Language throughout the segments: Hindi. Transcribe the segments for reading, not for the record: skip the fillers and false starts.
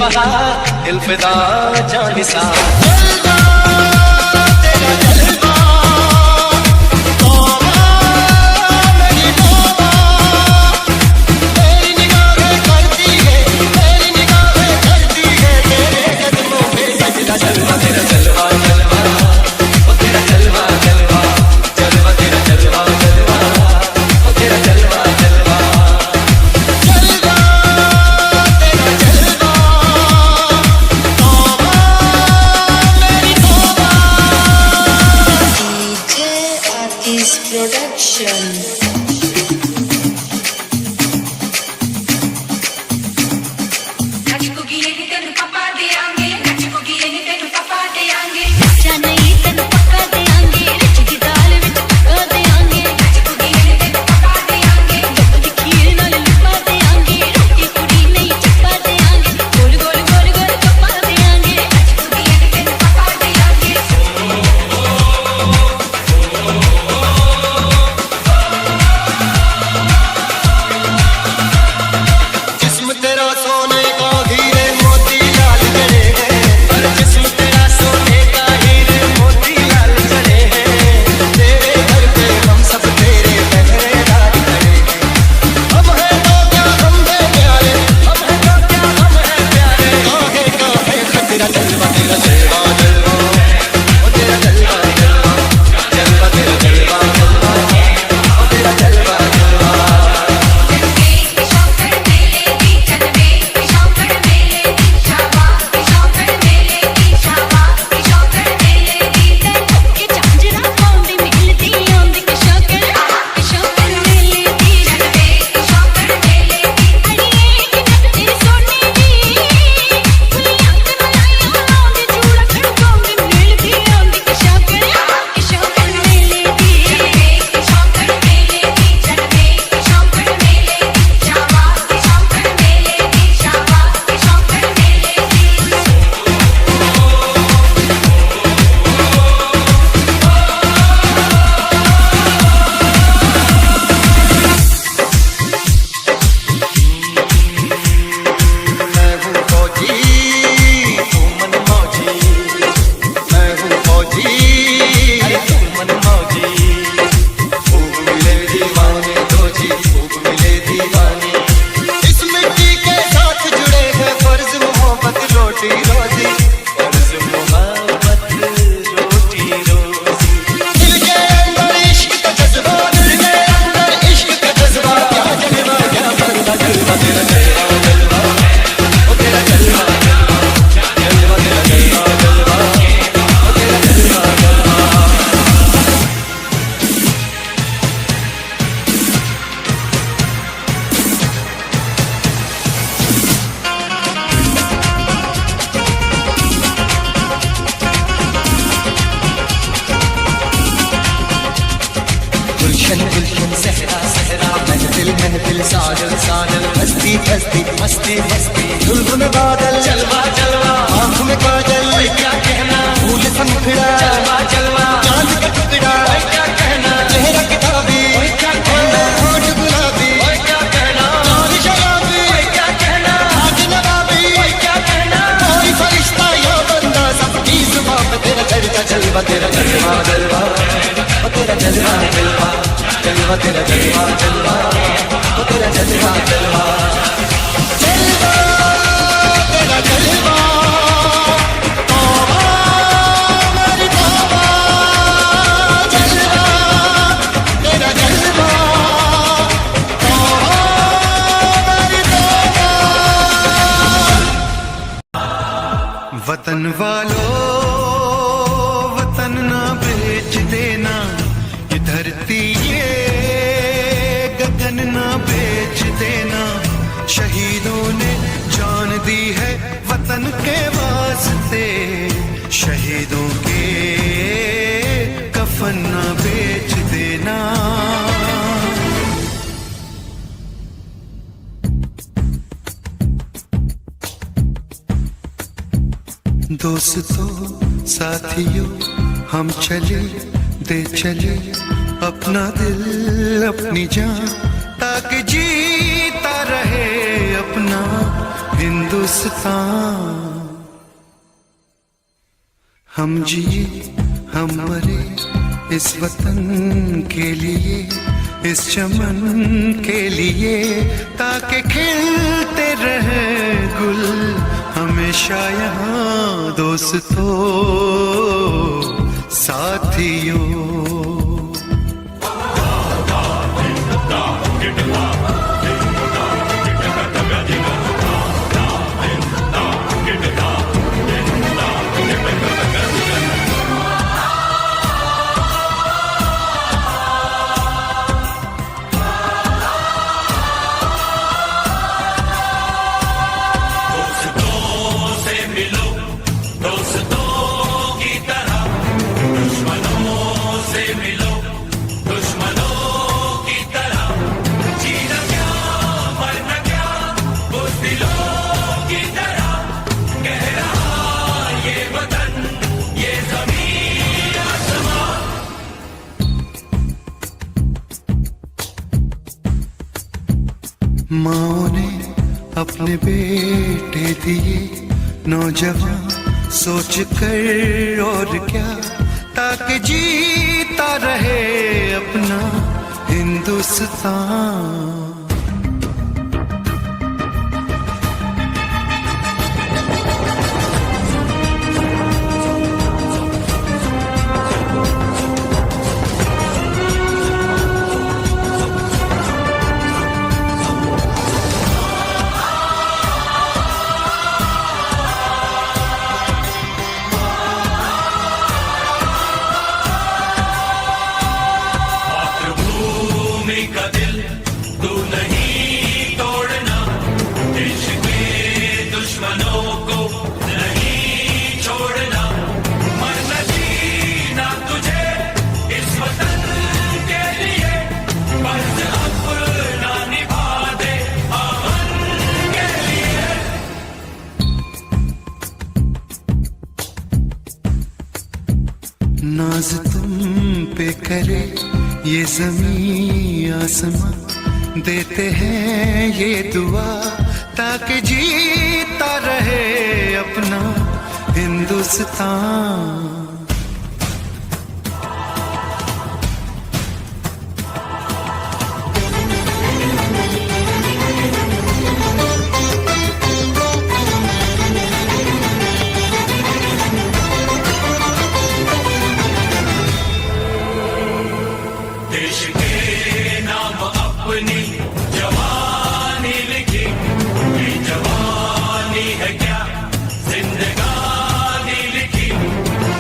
कहा दिल फिदा जानिसा। वतन वालों वतन ना बेच देना, ये धरती ये गगन ना बेच देना। शहीदों ने जान दी है वतन के वास्ते, शहीदों के कफन ना बेच देना। दोस्तों साथियों हम चले दे चले अपना दिल अपनी जान, ताकि जीता रहे अपना हिंदुस्तान। हम जिए हम मरे इस वतन के लिए, इस चमन के लिए, ताकि खिलते रहे गुल हमेशा यहाँ दोस्तों साथियों। माँ ने अपने बेटे दिए नौजवान सोच कर और क्या, ताकि जीता रहे अपना हिंदुस्तान। का दिल तू नहीं तोड़ना, देश के दुश्मनों को नहीं छोड़ना, मरना जीना तुझे इस वतन के लिए, फर्ज अपना निभा दे अमन के लिए। नाज तुम पे करे ये ज़मीं आसमां, देते हैं ये दुआ ताकि जीता रहे अपना हिंदुस्तान। देश के नाम अपनी जवानी लिखी, ये जवानी है क्या जिंदगानी लिखी,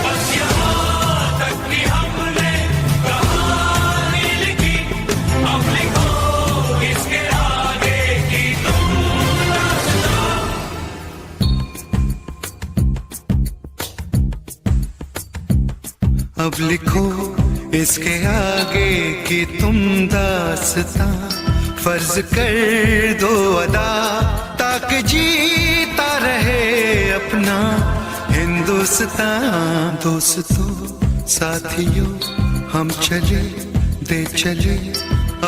बस यहाँ तक कि हमने कहानी लिखी, अब लिखो इसके आगे की तुम दास्तां। अब लिखो इसके आगे की तुम दास्तां, फर्ज कर दो अदा ताकि जीता रहे अपना हिंदुस्तान। दोस्तों साथियों हम चले दे चले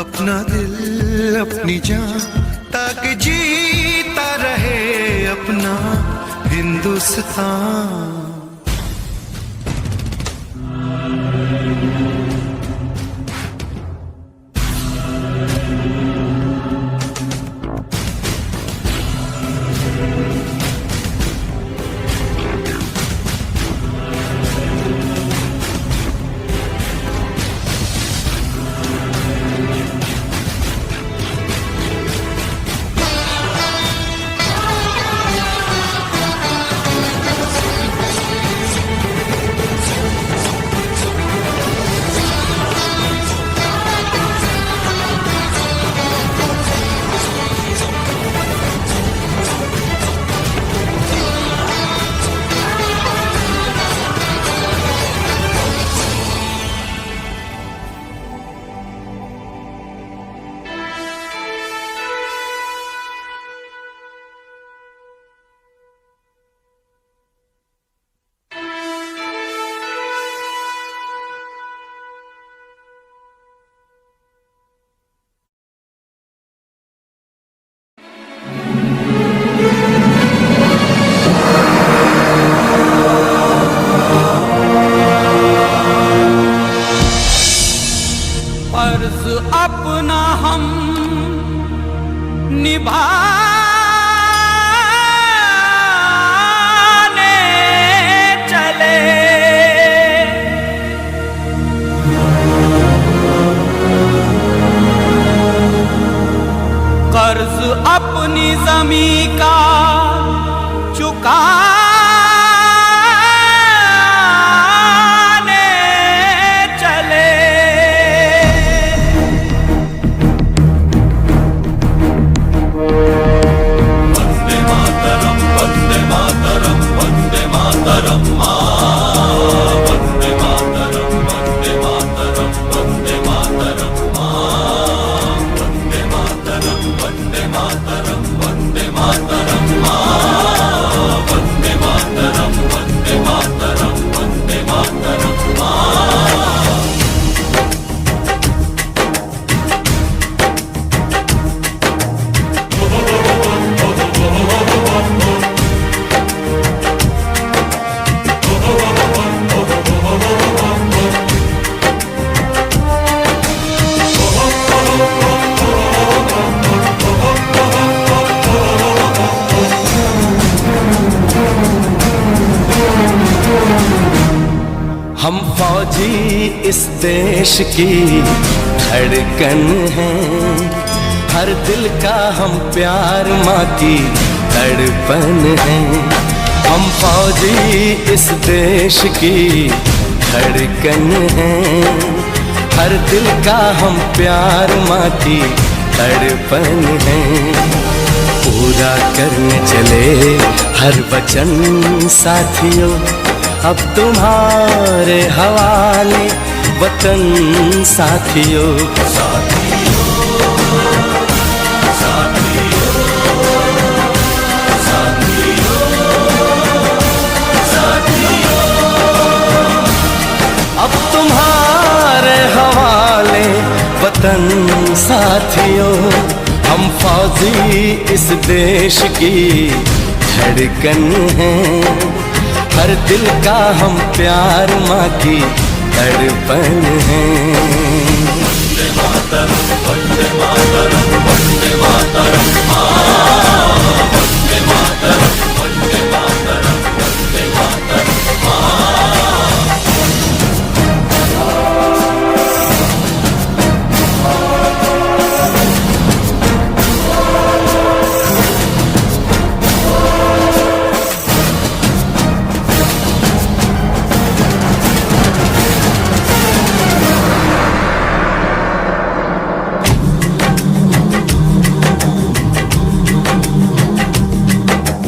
अपना दिल अपनी जान, ताकि जीता रहे अपना हिंदुस्तान। हम फौजी इस देश की धड़कन हैं, हर दिल का हम प्यार माँ की धड़पन हैं। हम फौजी इस देश की धड़कन हैं, हर दिल का हम प्यार माँ की धड़पन हैं। पूरा करने चले हर वचन साथियों, अब तुम्हारे हवाले वतन साथियों। अब तुम्हारे हवाले वतन साथियों। हम फौजी इस देश की धड़कन हैं, हर दिल का हम प्यार माँ की धड़पन है। वंदे मातरम, वंदे मातरम, वंदे मातरम, वंदे मातरम, वंदे मातरम, वंदे मातरम।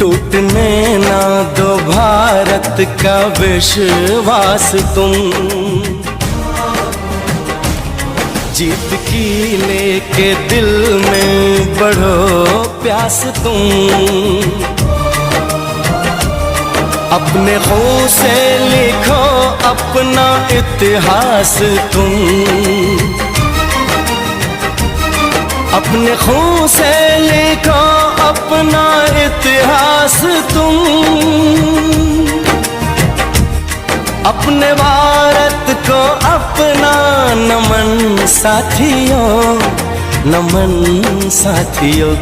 टूटने ना दो भारत का विश्वास तुम, जीत की लेके दिल में बढ़ो प्यास तुम। अपने खून से लिखो अपना इतिहास तुम, अपने खून से लिखो अपना इतिहास तुम। अपने भारत को अपना नमन साथियों, नमन साथियों।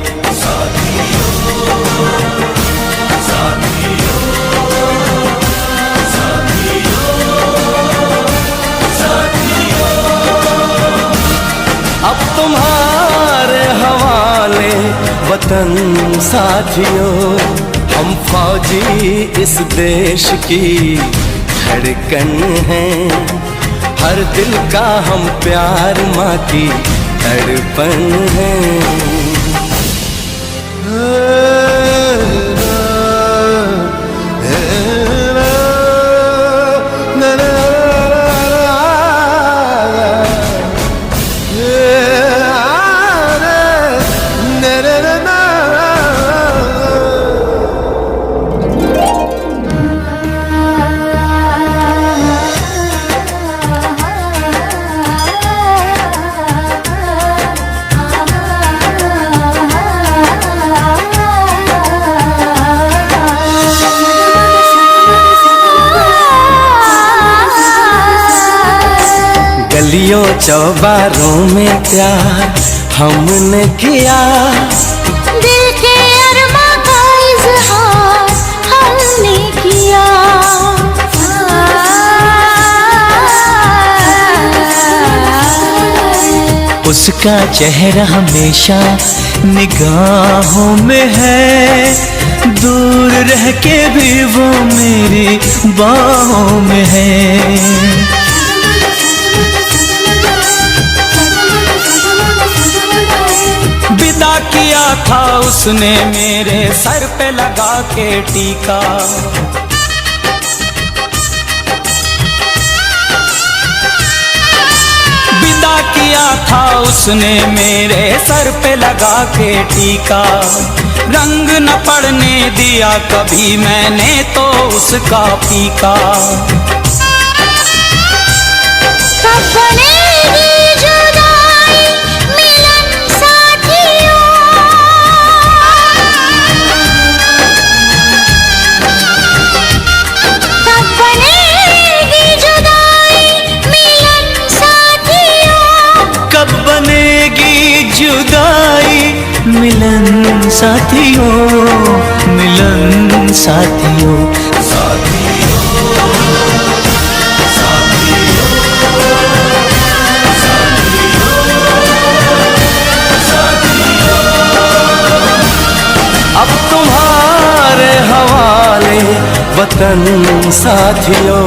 अब तुम्हारे हवाले वतन साथियों। हम फौजी इस देश की धड़कन हैं, हर दिल का हम प्यार माँ की धड़पन है। गलियों चौबारों में प्यार हमने किया, दिल के अरमा का इज़हार हमने किया। उसका चेहरा हमेशा निगाहों में है, दूर रह के भी वो मेरी बाहों में है। विदा किया था उसने मेरे सर पे लगा के टीका, विदा किया था उसने मेरे सर पे लगा के टीका। रंग न पड़ने दिया कभी मैंने तो उसका फीका। कब बनेगी जुदाई मिलन साथियों, कब बनेगी जुदाई मिलन साथियों, कब बनेगी जुदाई मिलन साथियों, मिलन साथियों। अब तुम्हारे हवाले वतन साथियों।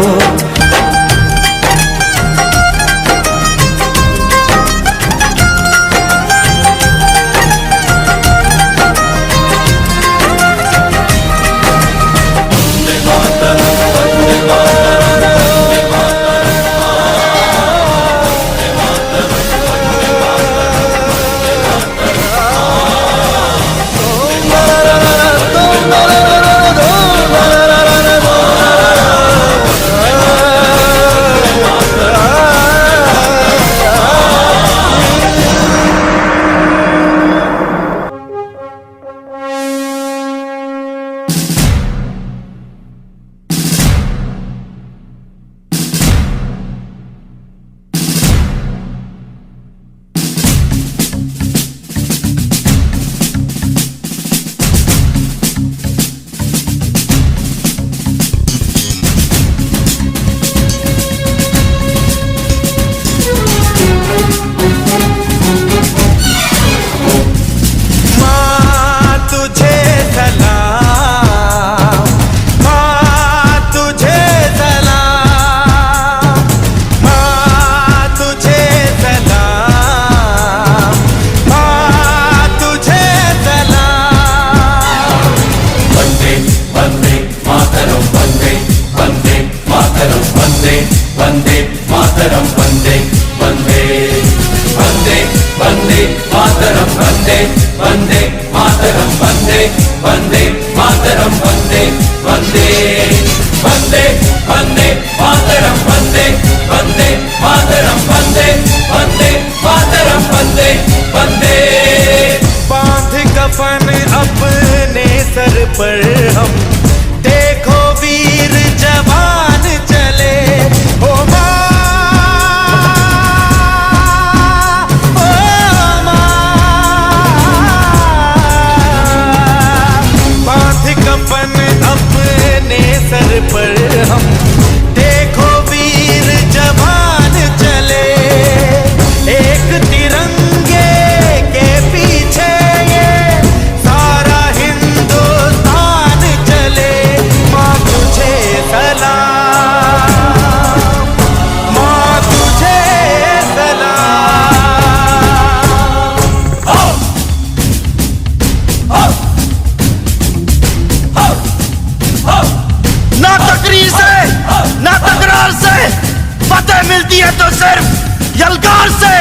मिलती है तो सिर्फ यलगार से।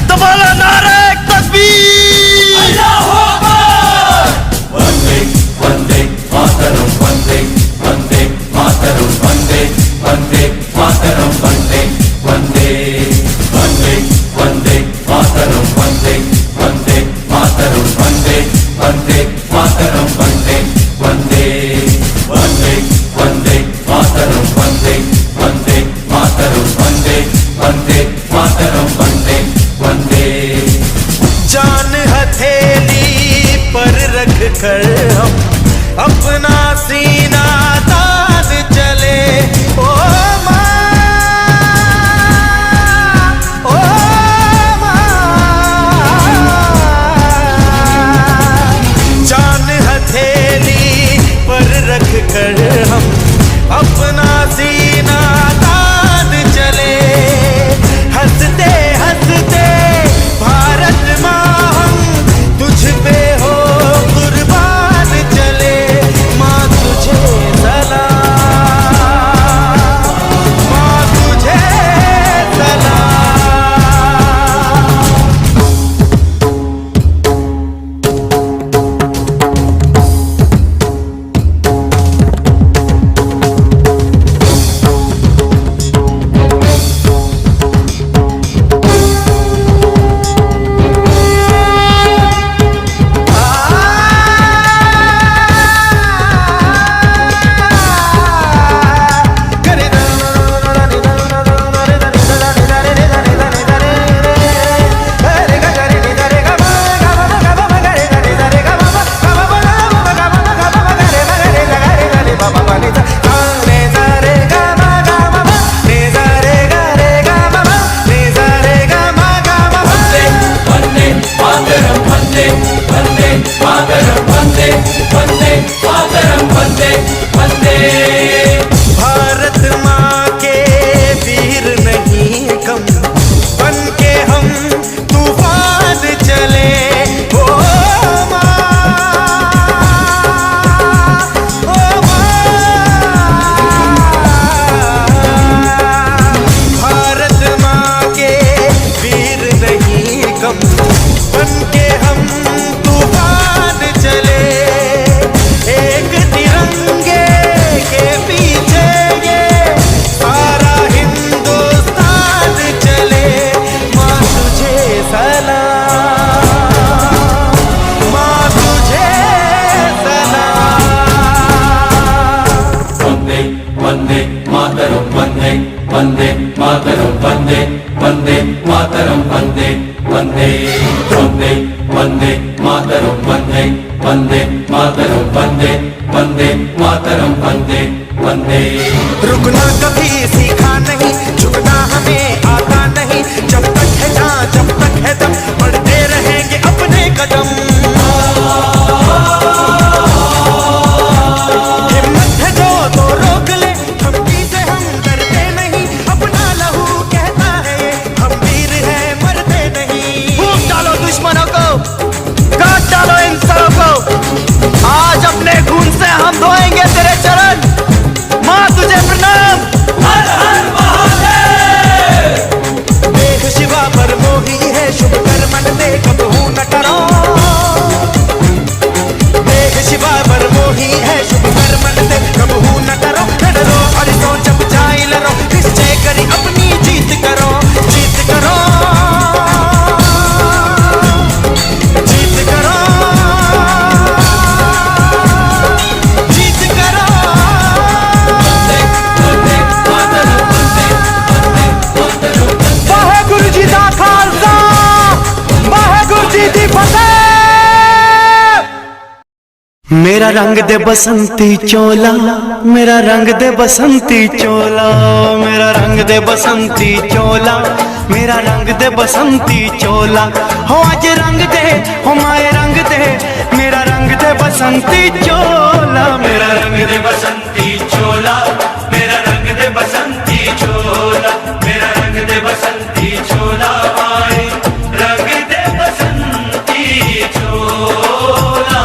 तो बोलो नारे तकबीर। वंदे वंदे मातरम, वंदे वंदे मातरम, वंदे वंदे मातरम, वंदे वंदे वंदे वंदे मातरम, वंदे वंदे मातरम, वंदे वंदे मातरम, वंदे वंदे वंदे वंदे मातरम, वंदे वंदे मातरम, वंदे वंदे मातरम, वंदे वंदे। जान हथेली पर रख कर हम अपना सीना तान चले। ओ माँ, ओ माँ, जान हथेली पर मातरम वंदे वंदे मातरम वंदे वंदे वंदे वंदे मातरम वंदे वंदे मातरम वंदे वंदे मातरम वंदे वंदे। रुकना कभी सीखा नहीं, झुकना हमें आता नहीं, जब तक है जान जब तक है दम बढ़ते रहेंगे अपने कदम। हिम्मत है जो तो रोक ले, धमकी से हम डरते नहीं, अपना लहू कहता है ये हम वीर हैं मरते नहीं। फूंक डालो दुश्मनों को, काट डालो इन सबों को, आज अपने खून से हम धोएंगे तेरे चरण। माँ तुझे प्रणाम। हर हर महादेव। देख शिवा पर मोही है, शुभ कर मन दे कबहू न डरो। देख शिवा पर मोही है, शुभ कर मन दे कबहू न डरो। न डरो और तो जब जाए लड़ो, निश्चय करी अपनी जीत करो, जीत करो, जीत करो, जीत करो। वाहेगुरु जी दा खालसा, वाहेगुरु जी दी फतेह। मेरा रंग दे बसंती चोला, मेरा रंग दे बसंती चोला, मेरा रंग दे बसंती चोला, मेरा रंग दे बसंती चोला। हो आज रंग दे, हो माए रंग दे, मेरा रंग दे बसंती चोला, मेरा रंग दे बसंती चोला, मेरा रंग दे बसंती चोला, मेरा रंग दे बसंती चोला, माए रंग दे बसंती चोला।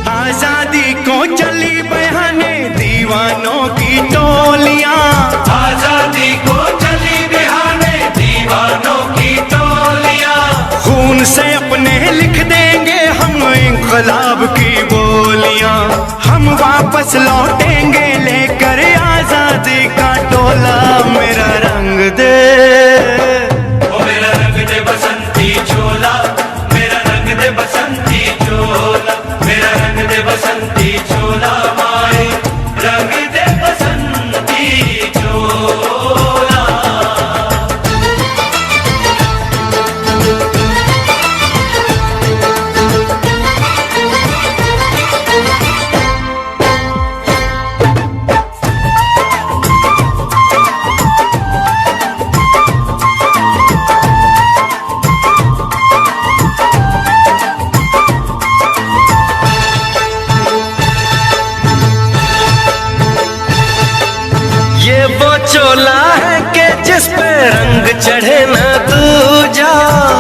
आजादी को चली बहाने दीवानों की टोलियां, आजादी को चली बहाने दीवानों की टोलियां, खून से अपने लिख देंगे हम इंकलाब की बोलियां। हम वापस लौटेंगे लेकर आजादी का टोला, मेरा रंग दे, ओ मेरा रंग दे बसंती चोला, मेरा रंग दे बसंती चोला, मेरा रंग दे बसंती चोला, माए रंग दे बसंती चोला। ये वो चोला है कि जिस पे रंग चढ़े न दूजा,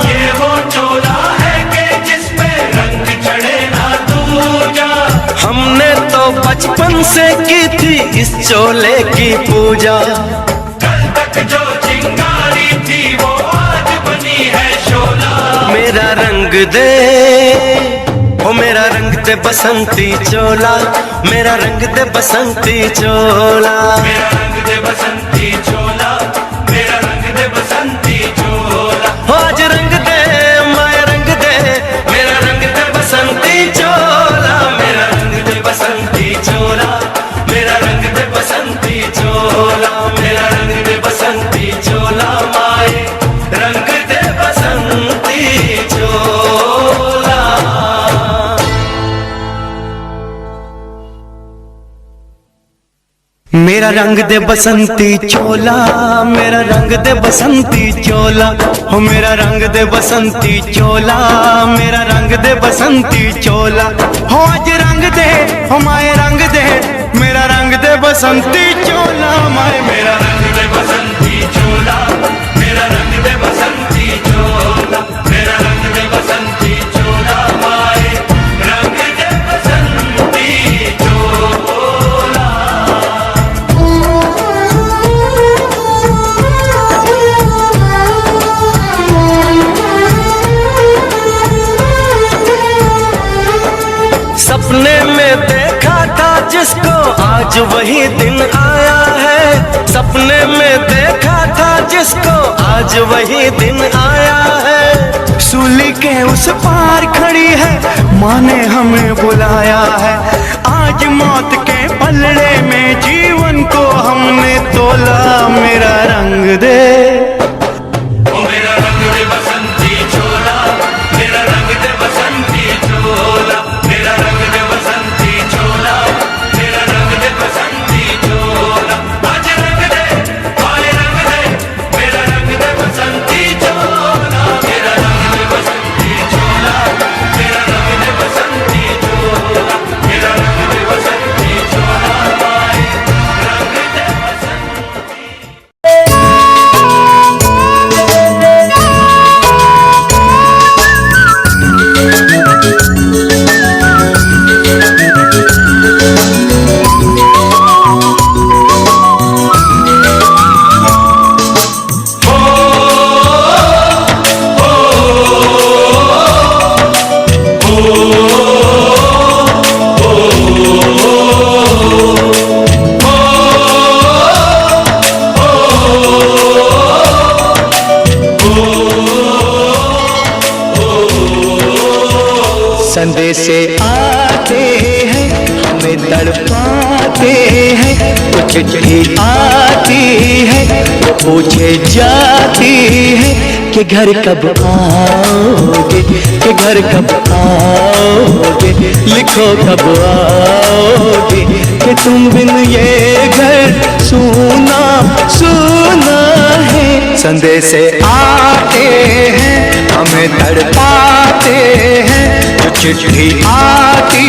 ये वो चोला है कि जिस पे रंग चढ़े ना दूजा। हमने तो बचपन से की थी इस चोले की पूजा। कल तक जो चिंगारी थी वो आज बनी है शोला, मेरा रंग दे, ओ मेरा रंग दे बसंती चोला, मेरा रंग दे बसंती चोला। मेरा रंग दे बसंती चोला, मेरा रंग दे बसंती चोला, आज रंग दे, माया रंग दे, मेरा रंग दे बसंती चोला, मेरा रंग दे बसंती चोला, मेरा रंग दे बसंती चोला, मेरा रंग दे बसंती चोला, माए रंग दे बसंती चोला। मेरा रंग दे बसंती चोला, मेरा रंग दे बसंती चोला, हो मेरा रंग दे बसंती चोला, मेरा रंग दे बसंती चोला। हो आज रंग दे, हो माए रंग दे, मेरा रंग दे बसंती चोला, माए मेरा रंग दे बसंती चोला, मेरा रंग दे बसंती चोला, मेरा रंग दे बसंती चोला, माए रंग दे बसंती चोला। सपने जिसको आज वही दिन आया है, सपने में देखा था जिसको आज वही दिन आया है। सूली के उस पार खड़ी है, माँ ने हमें बुलाया है। आज मौत के पलड़े में जीवन को हमने तोला। मेरा रंग दे, ओ मेरा रंग दे बसंती चोला, मेरा रंग दे बसंती चोला, मेरा रंग दे बसंती चोला, मेरा रंग दे बसंती चोला। आज रंग दे, आए रंग दे, मेरा रंग दे बसंती चोला, मेरा रंग दे बसंती चोला, मेरा रंग दे बसंती चोला, मेरा रंग दे बसंती चोला, आए रंग दे बसंती। संदेशे आते हैं, हमें तड़पाते हैं। कुछ चिट्ठी आती है, वो पूछे जाती है कि घर कब आओगे, कि घर कब आओगे, लिखो कब आओगे, कि तुम बिन ये घर सूना सूना है। संदेशे आते हैं, हमें तड़पाते हैं। जो चिट्ठी आती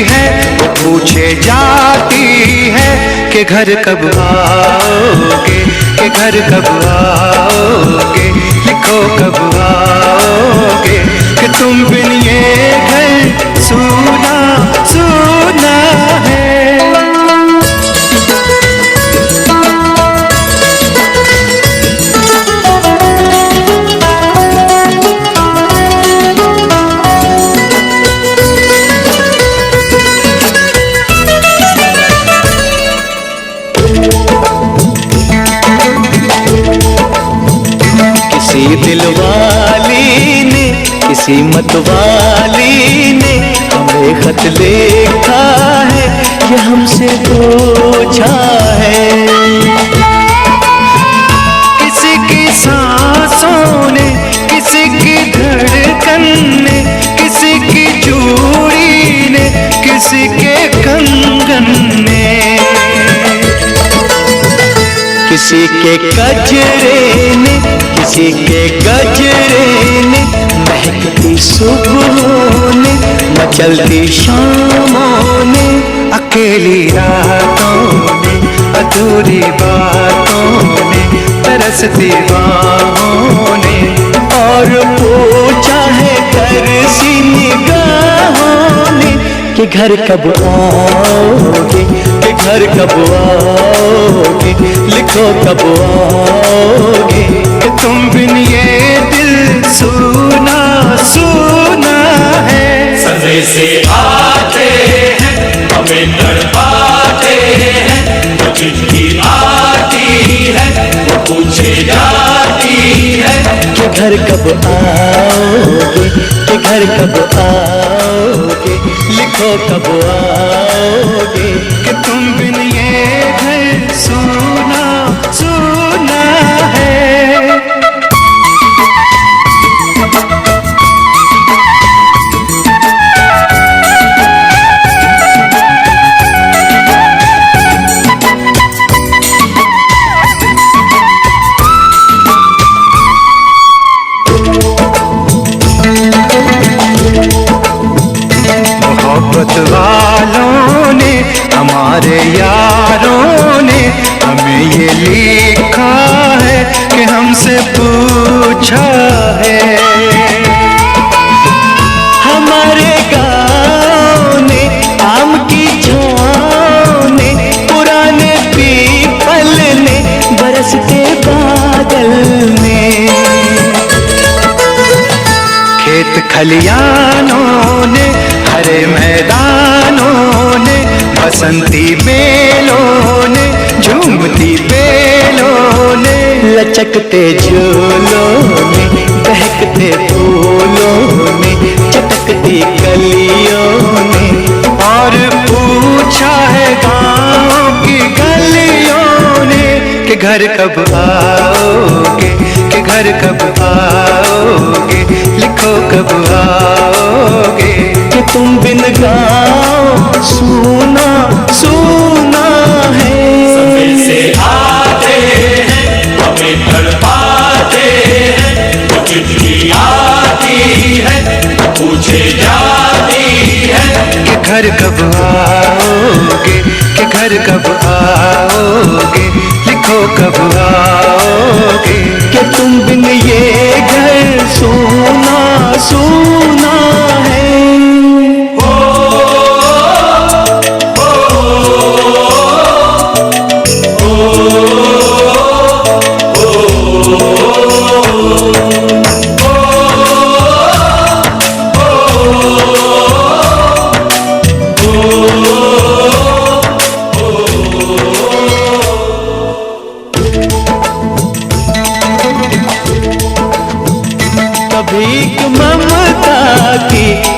है, वो पूछे जाती है कि घर कब आओगे, कि घर कब आओगे, लिखो कब आओगे, कि तुम बिन ये घर सूना सूना है। किसी दिलवाली ने, किसी मतवाली ने हमें खत लिखा है, ये हमसे पूछा है। किसी की सांसों ने, किसी की धड़कन ने, किसी की चूड़ी ने, किसी के कंगन ने, किसी के गजरे ने, किसी के गजरे ने, महकती सुबहों ने, मचलती शामों ने, अकेली रातों ने, अधूरी बातों ने, तरसती बाहों ने, और पूछा है तरसी निगाहों ने कि घर कब आओगे, कि घर कब आओगे, लिखो कब आओगे, कि तुम बिन ये दिल सूना सूना है। संदेशे आते हैं, हमें तड़पाते हैं। जो चिट्ठी आती है, वो पूछे जाती है कि घर कब आओगे, कि घर कब आओगे, लिखो कब आओगे, कि तुम बिन ये घर सूना सूना है। मोहब्बत वालों ने, हमारे यारों ने हमें ये लिखा है कि हमसे पूछा है। हमारे गाँव ने, आम की छाँव ने, पुराने पीपल ने, बरसते बादल ने, खेत खलियानों ने, हरे मैदानों ने, बसंती बेलों ने, झूमती बेलों ने, लचकते झूलों ने, बहकते फूलों ने, चटकती कलियों ने, और पूछा है गाँव की गलियों ने कि घर कब आओगे, कि घर कब आओगे, लिखो कब आओगे, कि तुम बिन गाँव सुना सुना है। समय से आते हैं हमें तड़पाते हैं, वो चिट्ठी आती है पूछे जाती है कि घर कब आओगे, कि घर कब आओगे, लिखो कब आओगे, कि तुम बिन ये घर सोना सोना है।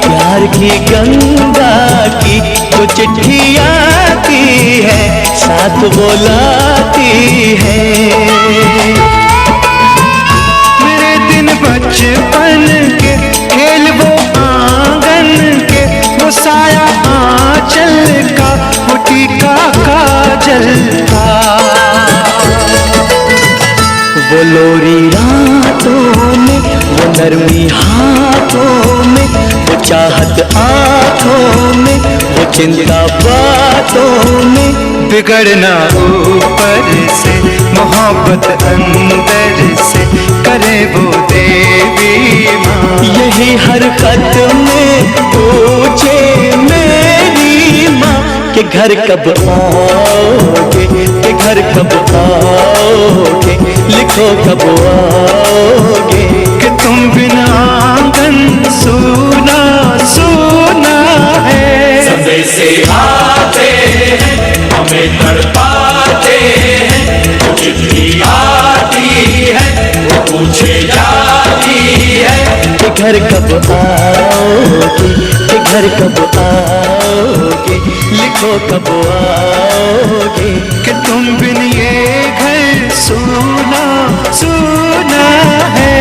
प्यार की गंगा की जो चिट्ठी आती है, साथ बुलाती है। मेरे दिन बचपन के खेल वो आंगन के, वो साया आंचल का, वो टीका काजल का, वो लोरी रातों में, वो नरमी हाथों में, वो चाहत आँखों में, वो चिंता बातों में, बिगड़ना ऊपर से, मोहब्बत अंदर से, करे वो देवी माँ। यही हरकत में पूछे मेरी माँ कि घर कब आओगे, कि घर कब आओगे, लिखो कब आओगे, कि तुम बिना आंगन सुना सुना है। समय से आते हैं हमें तड़पाते हैं, वो चिट्ठी आती है वो पूछे जाती है कि घर कब आओगे, कि घर कब आओगे, लिखो कब आओगे, कि तुम बिन ये घर सुना सुना है।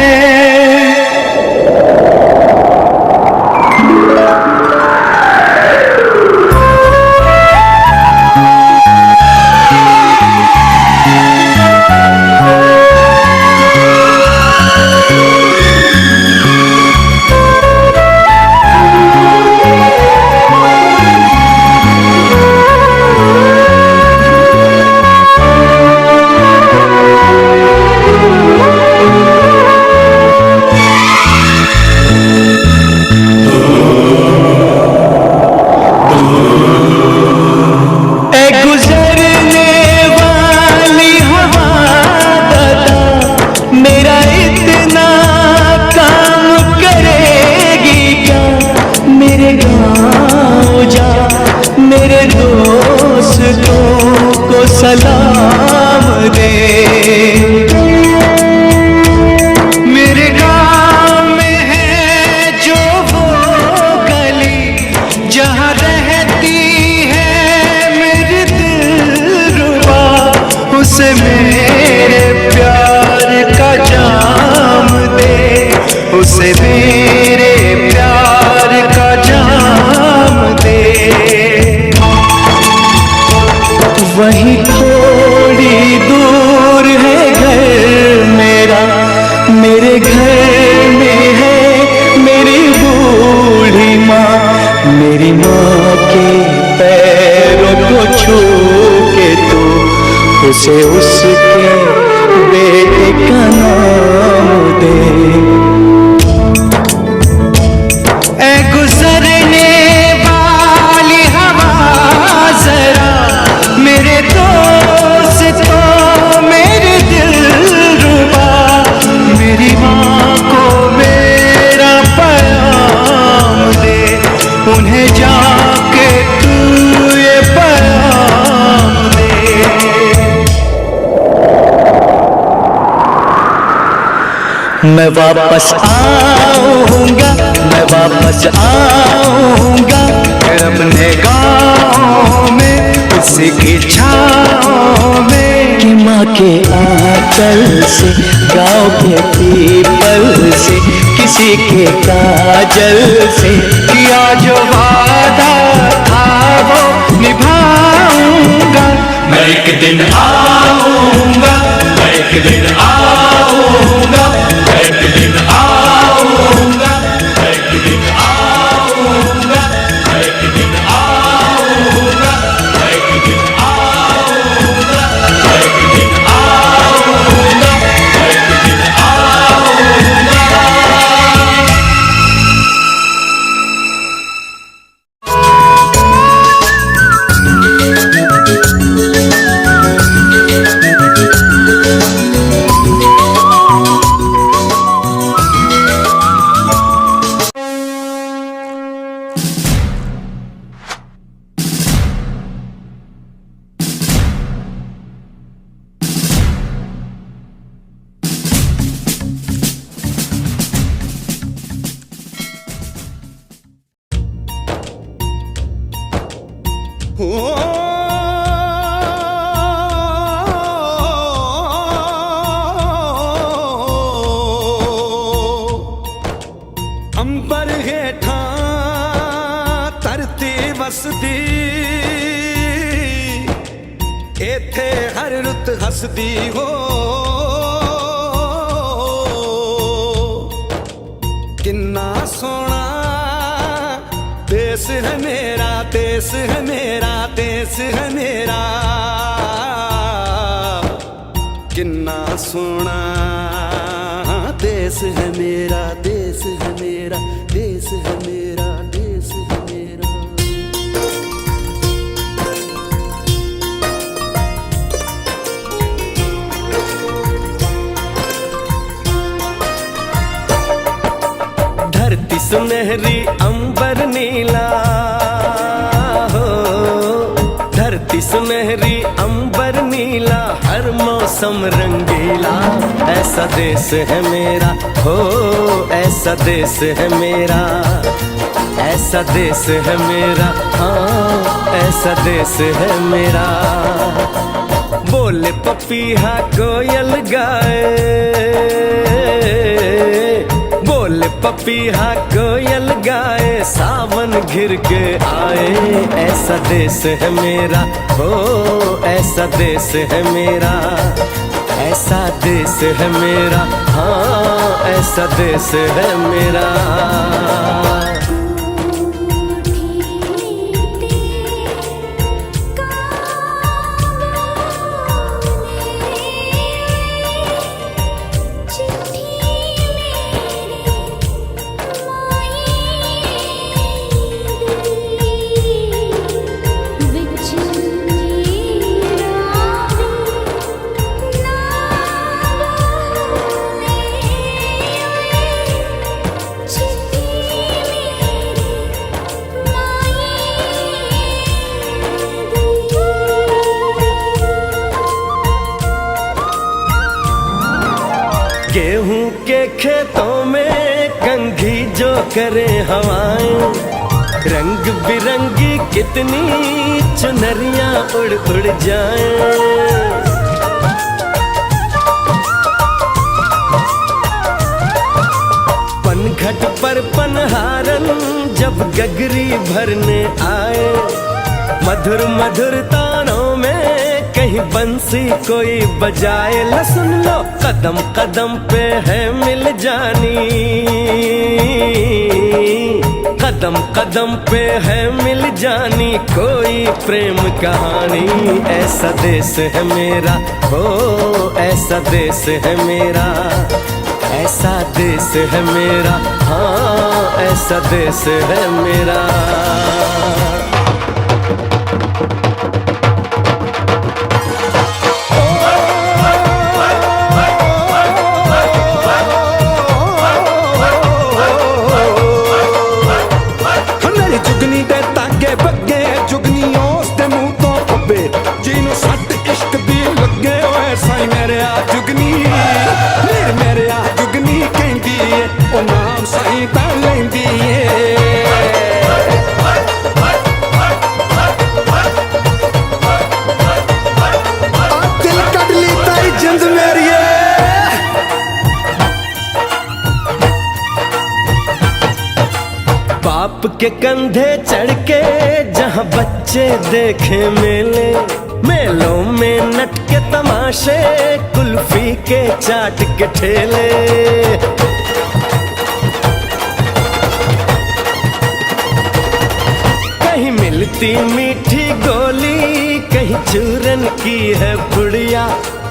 सलाम दे, मेरे गाँव में है जो वो गली, जहाँ रहती है मेरी दिलरुबा, उसे मेरे प्यार का जाम दे, उसे मेरे प्यार का जाम दे। वहीं थोड़ी दूर है घर मेरा, मेरे घर में है मेरी बूढ़ी माँ, मेरी माँ के पैरों को छू के तो उसे उसके बेटे का नाम दे। ऐ गुजरने वाली हवा जरा, मेरे दोस्तों मेरे दिलरुबा, मेरी माँ को मेरा पैगाम दे, उन्हें जाके तू ये मैं वापस आऊंगा, मैं वापस आऊंगा, फिर अपने गाँव में उसी की छाँव में, कि माँ के आंचल से, गाँव के पीपल से, किसी के काजल से, किया जो वादा था वो निभाऊंगा। मैं एक दिन आऊंगा, मैं एक दिन आऊंगा, मैं एक दिन आऊंगा, मैं एक दिन आऊंगा, मैं एक दिन आऊंगा, मैं एक दिन आऊंगा, मैं एक दिन आऊंगा, मैं एक दिन आऊंगा। अंबर हेठा धरती वसदी, एथे हर रुत हसदी हो, किन्ना सोना देश है मेरा, देश है मेरा, देश है मेरा, किन्ना सोना देश है मेरा, देश है मेरा, देश है मेरा, देश है मेरा। धरती सुनहरी अंबर नीला हो, धरती सुनहरी अंबर नीला, हर मौसम रंगीला, ऐसा देश है मेरा हो, ऐसा देश है मेरा, ऐसा देश है मेरा, हाँ ऐसा देश है मेरा। बोले पपीहा कोयल गाए, बोले पपीहा कोयल गाए, सावन घिर के आए, ऐसा देश है मेरा हो, ऐसा देश है मेरा, ऐसा देश है मेरा, हाँ ऐसा देश है मेरा। गेहूं के खेतों में कंघी जो करे हवाएं, रंग बिरंगी कितनी चुनरियां उड़ उड़ जाएं। पनघट पर पनहारन जब गगरी भरने आए, मधुर मधुर तानों में कहीं बंसी कोई बजाए, ला सुन लो कदम कदम पे है मिल जानी, कदम कदम पे है मिल जानी कोई प्रेम कहानी, ऐसा देश है मेरा हो, ऐसा देश है मेरा, ऐसा देश है मेरा, हाँ ऐसा देश है मेरा। जुगनी दे तागे बगे, जुगनी उस दे मुंह तो फब्बे, जिन्हों सट इश्क दी लगे होए साई मेरे आ जुगनी, मेरे आ जुगनी के पानी पा लेंदी है। दिल कट ली तारी जिंद मेरी बाप के कंधे चढ़ के जहाँ बच्चे देखे मेले, मेलों में नट के तमाशे, कुल्फी के चाट के ठेले। कहीं मिलती मीठी गोली, कहीं चूरन की है पुड़िया।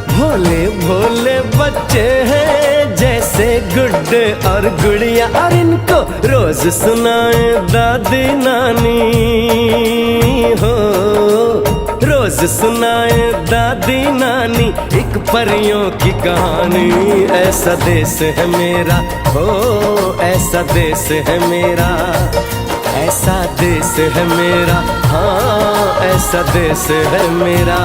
भोले भोले बच्चे हैं जैसे गुड्डे और गुड़िया, और इनको रोज सुनाए दादी नानी हो, रोज सुनाए दादी नानी एक परियों की कहानी। ऐसा देश है मेरा हो, ऐसा देश है मेरा, ऐसा देश है मेरा, हाँ ऐसा देश है मेरा।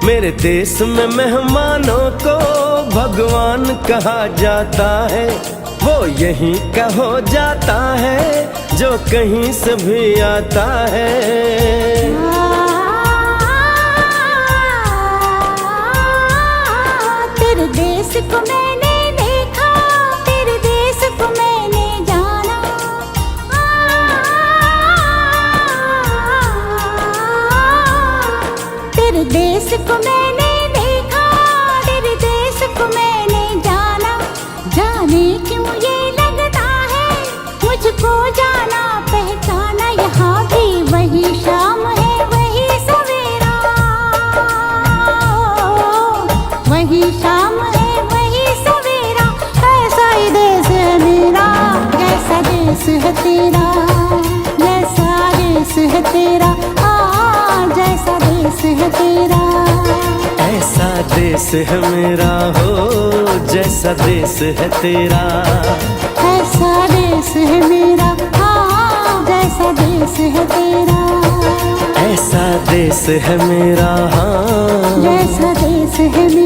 मेरे देश में मेहमानों को भगवान कहा जाता है, वो यहीं का हो जाता है जो कहीं से भी आता है। तेरे देश को मैंने देखा, तेरे देश को मैंने जाना। तेरे देश को मैंने देखा, तेरे देश को मैंने जाना। जाने क्यों ये लगता है मुझको जाना पहचाना। यहाँ भी वही शाम है वही सवेरा, वही शाम है वही सवेरा। ऐसा ही देश है मेरा, जैसा देश है तेरा, जैसा देश है तेरा, जैसा देश है तेरा। ऐसा देश है मेरा हो, जैसा देश है तेरा, ऐसा देश है मेरा, हाँ जैसा देश है तेरा। ऐसा देश है मेरा, हाँ जैसा देश है मेरा।